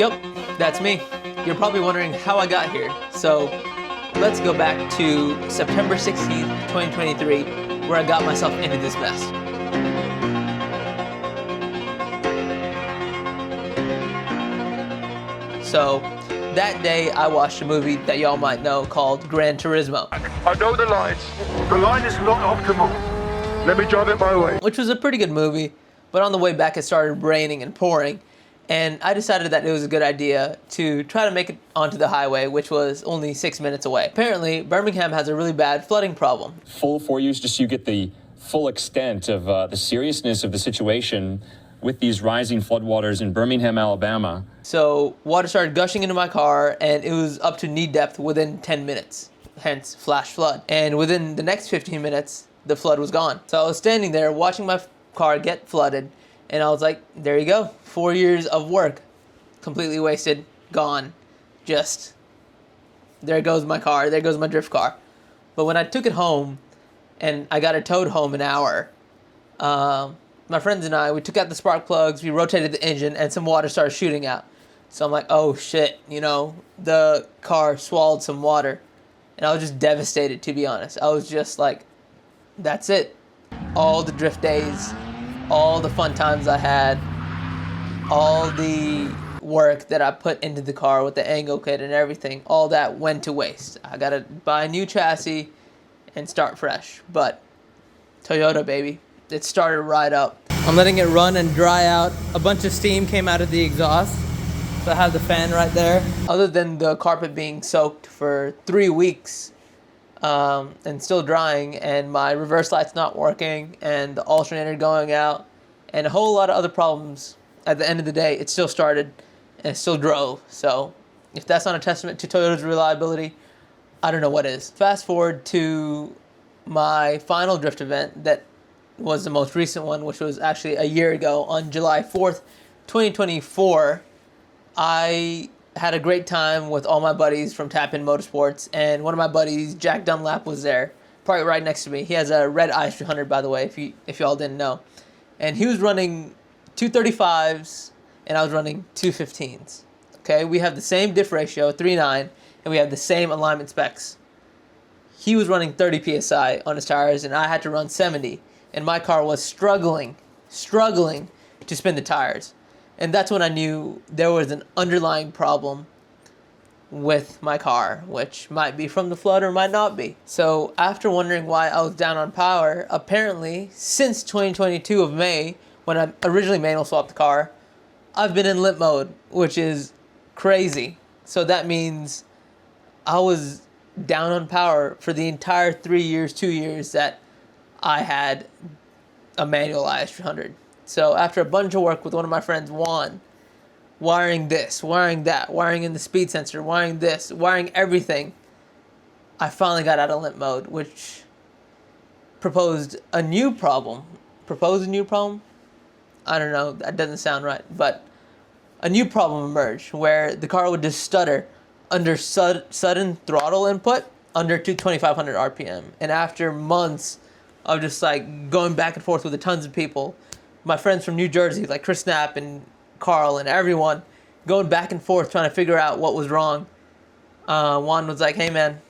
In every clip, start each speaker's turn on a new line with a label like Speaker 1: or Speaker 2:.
Speaker 1: Yep, that's me. You're probably wondering how I got here. So let's go back to September 16th, 2023, where I got myself into this mess. So that day I watched a movie that y'all might know called Gran Turismo.
Speaker 2: I know the lines. The line is not optimal. Let me drive it my way.
Speaker 1: Which was a pretty good movie, but on the way back it started raining and pouring. And I decided that it was a good idea to try to make it onto the highway, which was only 6 minutes away. Apparently, Birmingham has a really bad flooding problem.
Speaker 3: Full for you, just so you get the full extent of the seriousness of the situation with these rising floodwaters in Birmingham, Alabama.
Speaker 1: So water started gushing into my car, and it was up to knee depth within 10 minutes, hence flash flood. And within the next 15 minutes, the flood was gone. So I was standing there watching my car get flooded, and I was like, there you go. 4 years of work, completely wasted, gone. Just, there goes my car, there goes my drift car. But when I took it home, and I got it towed home an hour, my friends and I, we took out the spark plugs, we rotated the engine, and some water started shooting out. So I'm like, oh shit, the car swallowed some water. And I was just devastated, to be honest. I was just like, that's it. All the drift days, all the fun times I had, all the work that I put into the car with the angle kit and everything, all that went to waste. I gotta buy a new chassis and start fresh. But Toyota, baby, it started right up. I'm letting it run and dry out. A bunch of steam came out of the exhaust. So I have the fan right there. Other than the carpet being soaked for 3 weeks and still drying, and my reverse light's not working, and the alternator going out, and a whole lot of other problems, at the end of the day, it still started and it still drove. So if that's not a testament to Toyota's reliability, I don't know what is. Fast forward to my final drift event that was the most recent one, which was actually a year ago on July 4th, 2024. I had a great time with all my buddies from Tap In Motorsports, and one of my buddies, Jack Dunlap, was there, probably right next to me. He has a red i300, by the way, if y'all didn't know. And he was running 235s, and I was running 215s. Okay, we have the same diff ratio, 3.9, and we have the same alignment specs. He was running 30 PSI on his tires, and I had to run 70, and my car was struggling to spin the tires. And that's when I knew there was an underlying problem with my car, which might be from the flood or might not be. So after wondering why I was down on power, apparently since 2022 of May, when I originally manual swapped the car, I've been in limp mode, which is crazy. So that means I was down on power for the entire 3 years, 2 years that I had a manual i300. So after a bunch of work with one of my friends, Juan, wiring this, wiring that, wiring in the speed sensor, wiring this, wiring everything, I finally got out of limp mode, which proposed a new problem. Proposed a new problem? I don't know, that doesn't sound right, but a new problem emerged where the car would just stutter under sudden throttle input under 2,500 RPM. And after months of just like going back and forth with tons of people, my friends from New Jersey, like Chris Knapp and Carl and everyone, going back and forth trying to figure out what was wrong. Juan was like, hey man,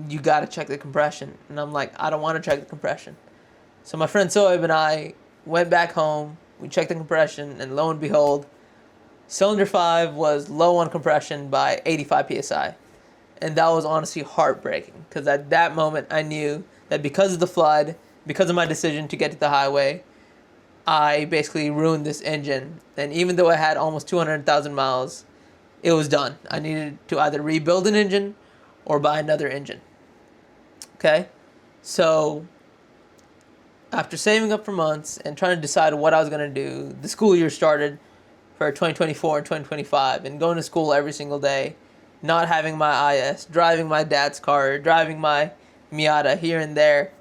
Speaker 1: you gotta check the compression. And I'm like, I don't want to check the compression. So my friend Soeb and I went back home, we checked the compression, and lo and behold, cylinder 5 was low on compression by 85 PSI. And that was honestly heartbreaking, because at that moment I knew that because of the flood, because of my decision to get to the highway, I basically ruined this engine. And even though I had almost 200,000 miles, it was done. I needed to either rebuild an engine or buy another engine. Okay? So after saving up for months and trying to decide what I was going to do, the school year started for 2024 and 2025, and going to school every single day, not having my IS, driving my dad's car, driving my Miata here and there,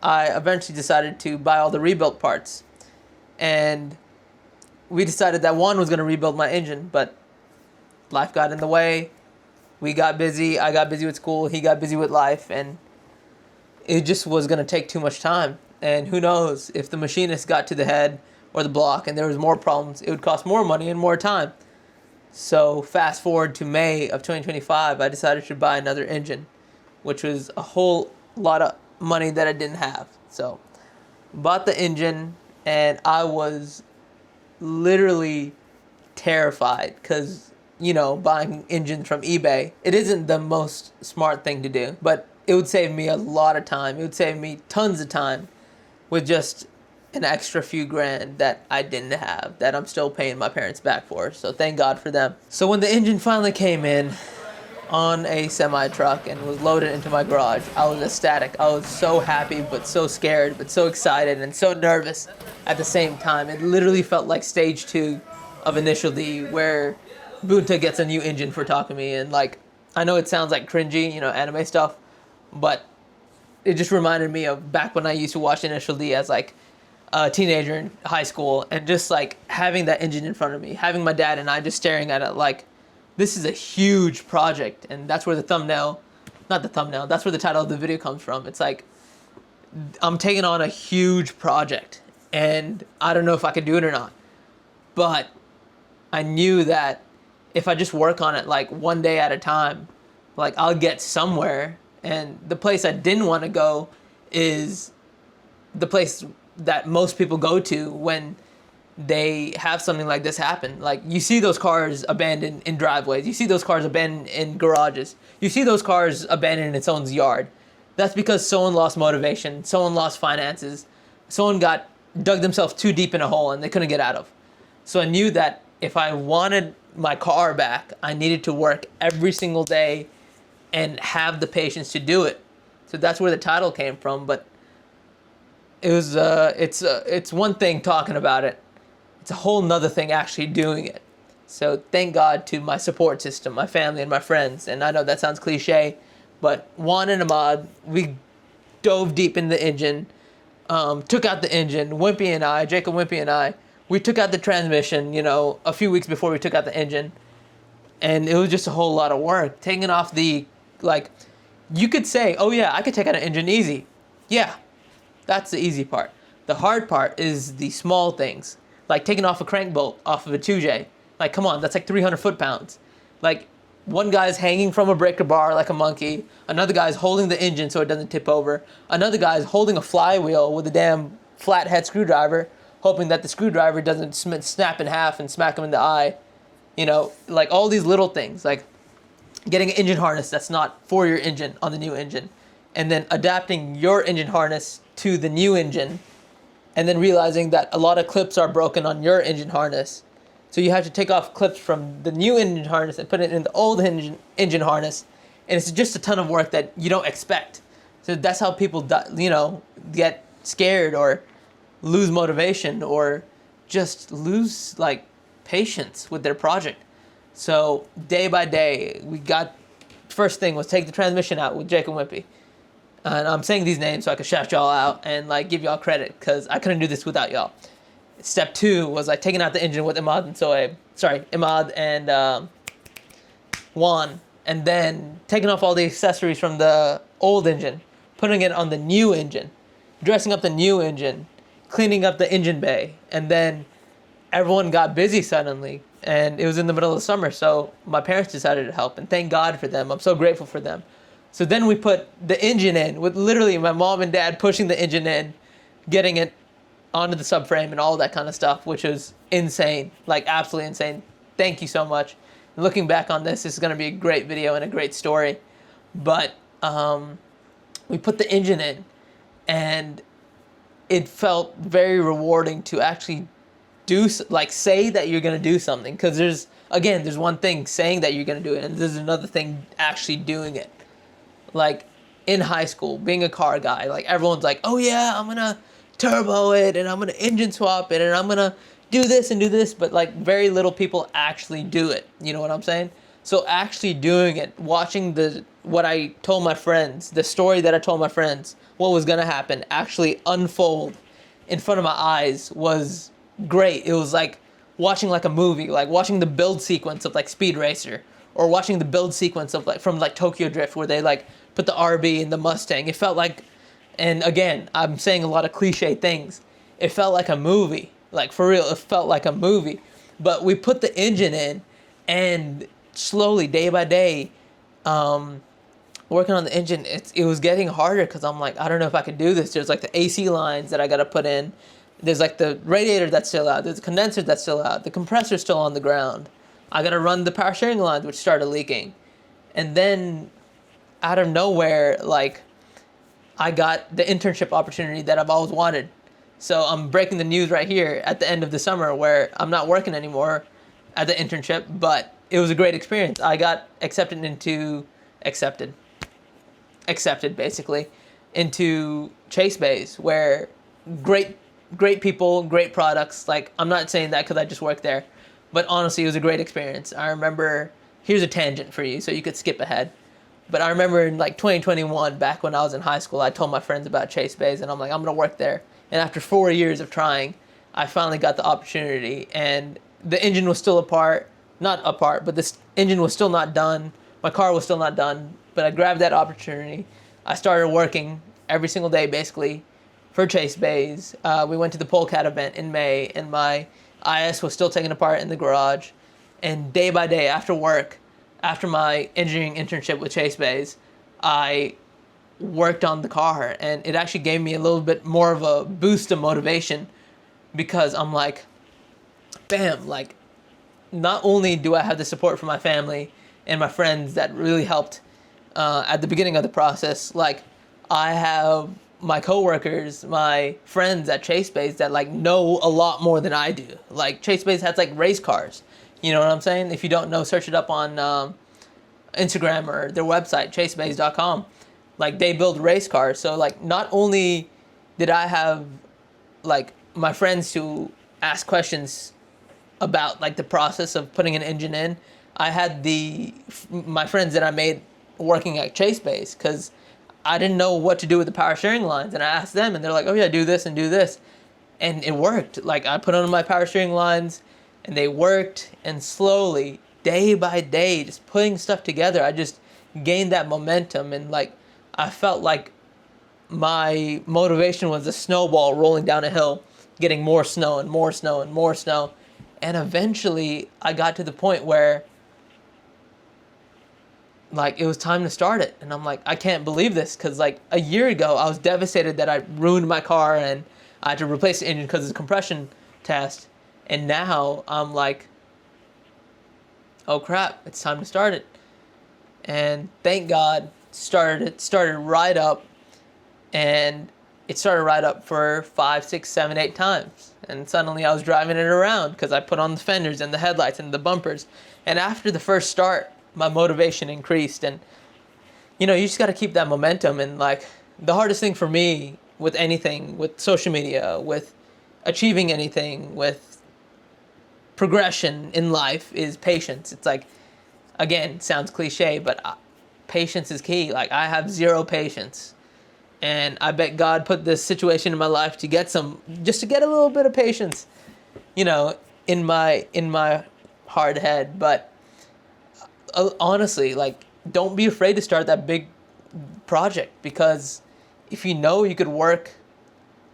Speaker 1: I eventually decided to buy all the rebuilt parts. And we decided that Juan was going to rebuild my engine, but life got in the way. We got busy. I got busy with school. He got busy with life. And it just was going to take too much time. And who knows, if the machinist got to the head or the block and there was more problems, it would cost more money and more time. So fast forward to May of 2025, I decided to buy another engine, which was a whole lot of money that I didn't have. So bought the engine, and I was literally terrified because, buying engines from eBay, it isn't the most smart thing to do, but it would save me a lot of time. It would save me tons of time with just an extra few grand that I didn't have, that I'm still paying my parents back for. So thank God for them. So when the engine finally came in on a semi truck and was loaded into my garage, I was ecstatic. I was so happy, but so scared, but so excited and so nervous at the same time. It literally felt like stage 2 of Initial D, where Bunta gets a new engine for Takumi. And I know it sounds like cringy, anime stuff, but it just reminded me of back when I used to watch Initial D as a teenager in high school, and just having that engine in front of me, having my dad and I just staring at it this is a huge project. And that's where that's where the title of the video comes from. It's I'm taking on a huge project, and I don't know if I could do it or not, but I knew that if I just work on it one day at a time, I'll get somewhere. And the place I didn't want to go is the place that most people go to when they have something like this happen. You see those cars abandoned in driveways. You see those cars abandoned in garages. You see those cars abandoned in its own yard. That's because someone lost motivation, someone lost finances, someone dug themselves too deep in a hole and they couldn't get out of. So I knew that if I wanted my car back, I needed to work every single day and have the patience to do it. So that's where the title came from. But it was it's one thing talking about it. It's a whole nother thing actually doing it. So thank God to my support system, my family and my friends. And I know that sounds cliche, but Juan and Ahmad, we dove deep in the engine, took out the engine. Jacob Wimpy and I, we took out the transmission, a few weeks before we took out the engine. And it was just a whole lot of work. Taking off you could say, oh yeah, I could take out an engine easy. Yeah, that's the easy part. The hard part is the small things, like taking off a crank bolt off of a 2J. Come on, that's 300 foot-pounds. One guy's hanging from a breaker bar like a monkey. Another guy's holding the engine so it doesn't tip over. Another guy's holding a flywheel with a damn flathead screwdriver, hoping that the screwdriver doesn't snap in half and smack him in the eye. All these little things, getting an engine harness that's not for your engine on the new engine, and then adapting your engine harness to the new engine, and then realizing that a lot of clips are broken on your engine harness. So you have to take off clips from the new engine harness and put it in the old engine harness, and it's just a ton of work that you don't expect. So that's how people, get scared or lose motivation or just lose patience with their project. So day by day, first thing was take the transmission out with Jacob Wimpy. And I'm saying these names so I could shout y'all out and give y'all credit, because I couldn't do this without y'all. Step 2 was taking out the engine with Imad and Juan, and then taking off all the accessories from the old engine, putting it on the new engine, dressing up the new engine, cleaning up the engine bay, and then everyone got busy suddenly, and it was in the middle of the summer, so my parents decided to help, and thank God for them. I'm so grateful for them. So then we put the engine in, with literally my mom and dad pushing the engine in, getting it onto the subframe and all that kind of stuff, which was insane, absolutely insane. Thank you so much. Looking back on this is going to be a great video and a great story. But we put the engine in, and it felt very rewarding to actually say that you're going to do something, because there's one thing saying that you're going to do it, and there's another thing actually doing it. In high school, being a car guy, everyone's oh yeah, I'm going to turbo it, and I'm going to engine swap it, and I'm going to do this and do this, but very little people actually do it. You know what I'm saying? So actually doing it, watching what I told my friends, the story that I told my friends, what was going to happen, actually unfold in front of my eyes was great. It was watching a movie, watching the build sequence of Speed Racer, or watching the build sequence of from Tokyo Drift, where they put the RB in the Mustang. It felt and again, I'm saying a lot of cliche things. It felt like a movie, for real. It felt like a movie. But we put the engine in, And slowly, day by day, working on the engine, it was getting harder because I'm like, I don't know if I can do this. There's like the AC lines that I got to put in. There's like the radiator that's still out. There's the condenser that's still out. The compressor's still on the ground. I got to run the power steering lines, which started leaking. And then out of nowhere, like, I got the internship opportunity that I've always wanted. So I'm breaking the news right here at the end of the summer where I'm not working anymore at the internship, but it was a great experience. I got accepted basically into Chase Bays, where great people, great products. Like, I'm not saying that because I just worked there, but honestly, it was a great experience. I remember, here's a tangent for you so you could skip ahead. But I remember in like 2021, back when I was in high school, I told my friends about Chase Bays, and I'm like, I'm going to work there. And after 4 years of trying, I finally got the opportunity, and the engine was still not apart, but this engine was still not done. My car was still not done, but I grabbed that opportunity. I started working every single day, basically, for Chase Bays. We went to the Polecat event in May, and my IS was still taken apart in the garage. And day by day, after work, after my engineering internship with Chase Bays, I worked on the car, and it actually gave me a little bit more of a boost of motivation, because I'm like, bam, like, not only do I have the support from my family and my friends that really helped at the beginning of the process, like, I have my coworkers, my friends at Chase Bays that like know a lot more than I do. Like, Chase Bays has like race cars. You know what I'm saying? If you don't know, search it up on Instagram or their website, chasebays.com. Like, they build race cars. So like, not only did I have like my friends to ask questions about like the process of putting an engine in, I had my friends that I made working at Chase Bays, because I didn't know what to do with the power steering lines, and I asked them, and they're like, oh yeah, do this and do this, and it worked. Like, I put on my power steering lines, and they worked, and slowly, day by day, just putting stuff together, I just gained that momentum, and like, I felt like my motivation was a snowball rolling down a hill, getting more snow and more snow and more snow, and eventually I got to the point where like, it was time to start it. And I'm like, I can't believe this, because like a year ago I was devastated that I ruined my car and I had to replace the engine because of the compression test. And now I'm like, oh crap, it's time to start it. And thank God, started right up, and it started right up for 5, 6, 7, 8 times. And suddenly I was driving it around because I put on the fenders and the headlights and the bumpers. And after the first start, my motivation increased. And you know, you just got to keep that momentum. And like, the hardest thing for me with anything, with social media, with achieving anything, with progression in life, is patience. It's like, again, sounds cliche, but patience is key. Like, I have zero patience, and I bet God put this situation in my life to get just to get a little bit of patience, you know, in my hard head. But honestly, like, don't be afraid to start that big project, because if you know you could work,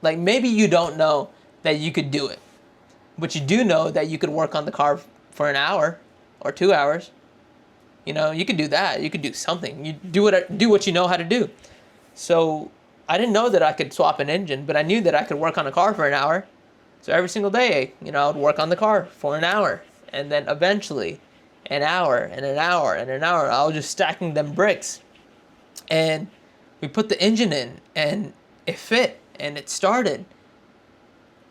Speaker 1: like, maybe you don't know that you could do it, but you do know that you could work on the car for an hour or 2 hours. You know, you could do that. You could do something. You do what you know how to do. So I didn't know that I could swap an engine, but I knew that I could work on a car for an hour. So every single day, you know, I would work on the car for an hour, and then eventually an hour and an hour and an hour. I was just stacking them bricks, and we put the engine in, and it fit, and it started.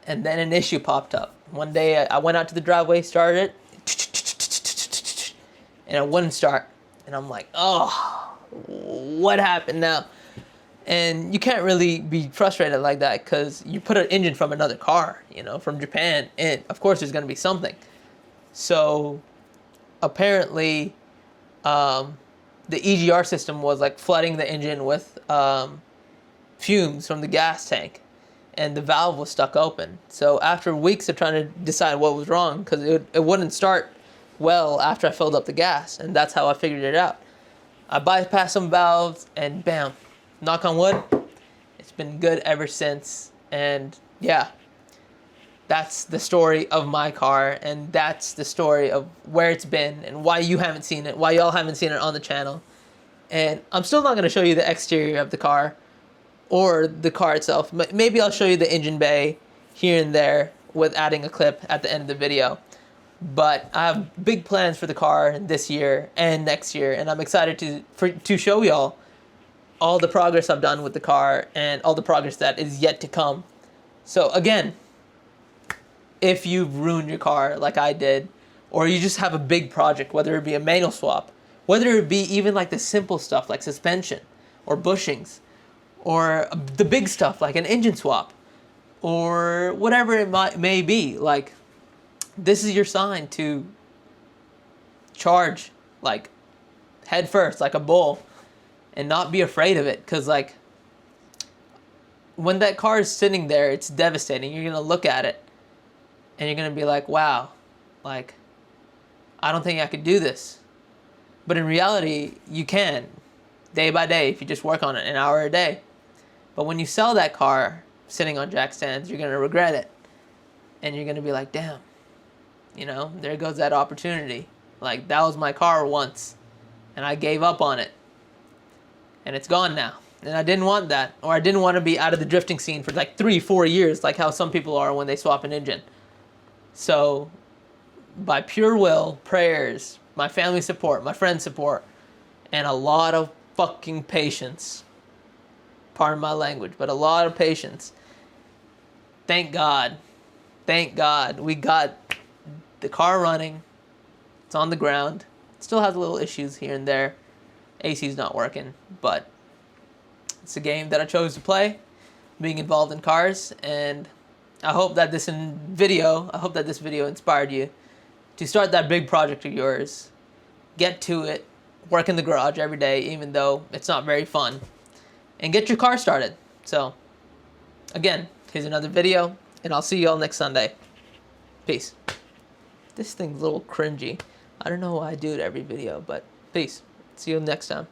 Speaker 1: And then an issue popped up. One day I went out to the driveway, started it, and it wouldn't start. And I'm like, oh, what happened now? And you can't really be frustrated like that, because you put an engine from another car, you know, from Japan, and of course there's going to be something. So apparently the EGR system was like flooding the engine with fumes from the gas tank, and the valve was stuck open. So after weeks of trying to decide what was wrong, because it wouldn't start well after I filled up the gas, and that's how I figured it out. I bypassed some valves, and bam, knock on wood, it's been good ever since. And yeah, That's the story of my car, and that's the story of where it's been and why you haven't seen it, why y'all haven't seen it on the channel. And I'm still not going to show you the exterior of the car or the car itself. Maybe I'll show you the engine bay here and there with adding a clip at the end of the video. But I have big plans for the car this year and next year, and I'm excited to show y'all all the progress I've done with the car and all the progress that is yet to come. So again, if you've ruined your car like I did, or you just have a big project, whether it be a manual swap, whether it be even like the simple stuff like suspension or bushings, or the big stuff like an engine swap, or whatever it may be, like, this is your sign to charge like head first, like a bull, and not be afraid of it. Because like, when that car is sitting there, it's devastating. You're gonna look at it and you're gonna be like, wow, like, I don't think I could do this. But in reality, you can, day by day, if you just work on it an hour a day. But when you sell that car sitting on jack stands, you're gonna regret it. And you're gonna be like, damn, you know, there goes that opportunity. Like, that was my car once, and I gave up on it. And it's gone now. And I didn't want that. Or I didn't want to be out of the drifting scene for like 3-4 years, like how some people are when they swap an engine. So, by pure will, prayers, my family support, my friends support, and a lot of fucking patience, pardon my language, but a lot of patience, thank God, we got the car running. It's on the ground. It still has little issues here and there. AC's not working, but it's a game that I chose to play, being involved in cars, and I hope that this video inspired you to start that big project of yours. Get to it, work in the garage every day, even though it's not very fun, and get your car started. So, again, here's another video, and I'll see you all next Sunday. Peace. This thing's a little cringy. I don't know why I do it every video, but peace. See you next time.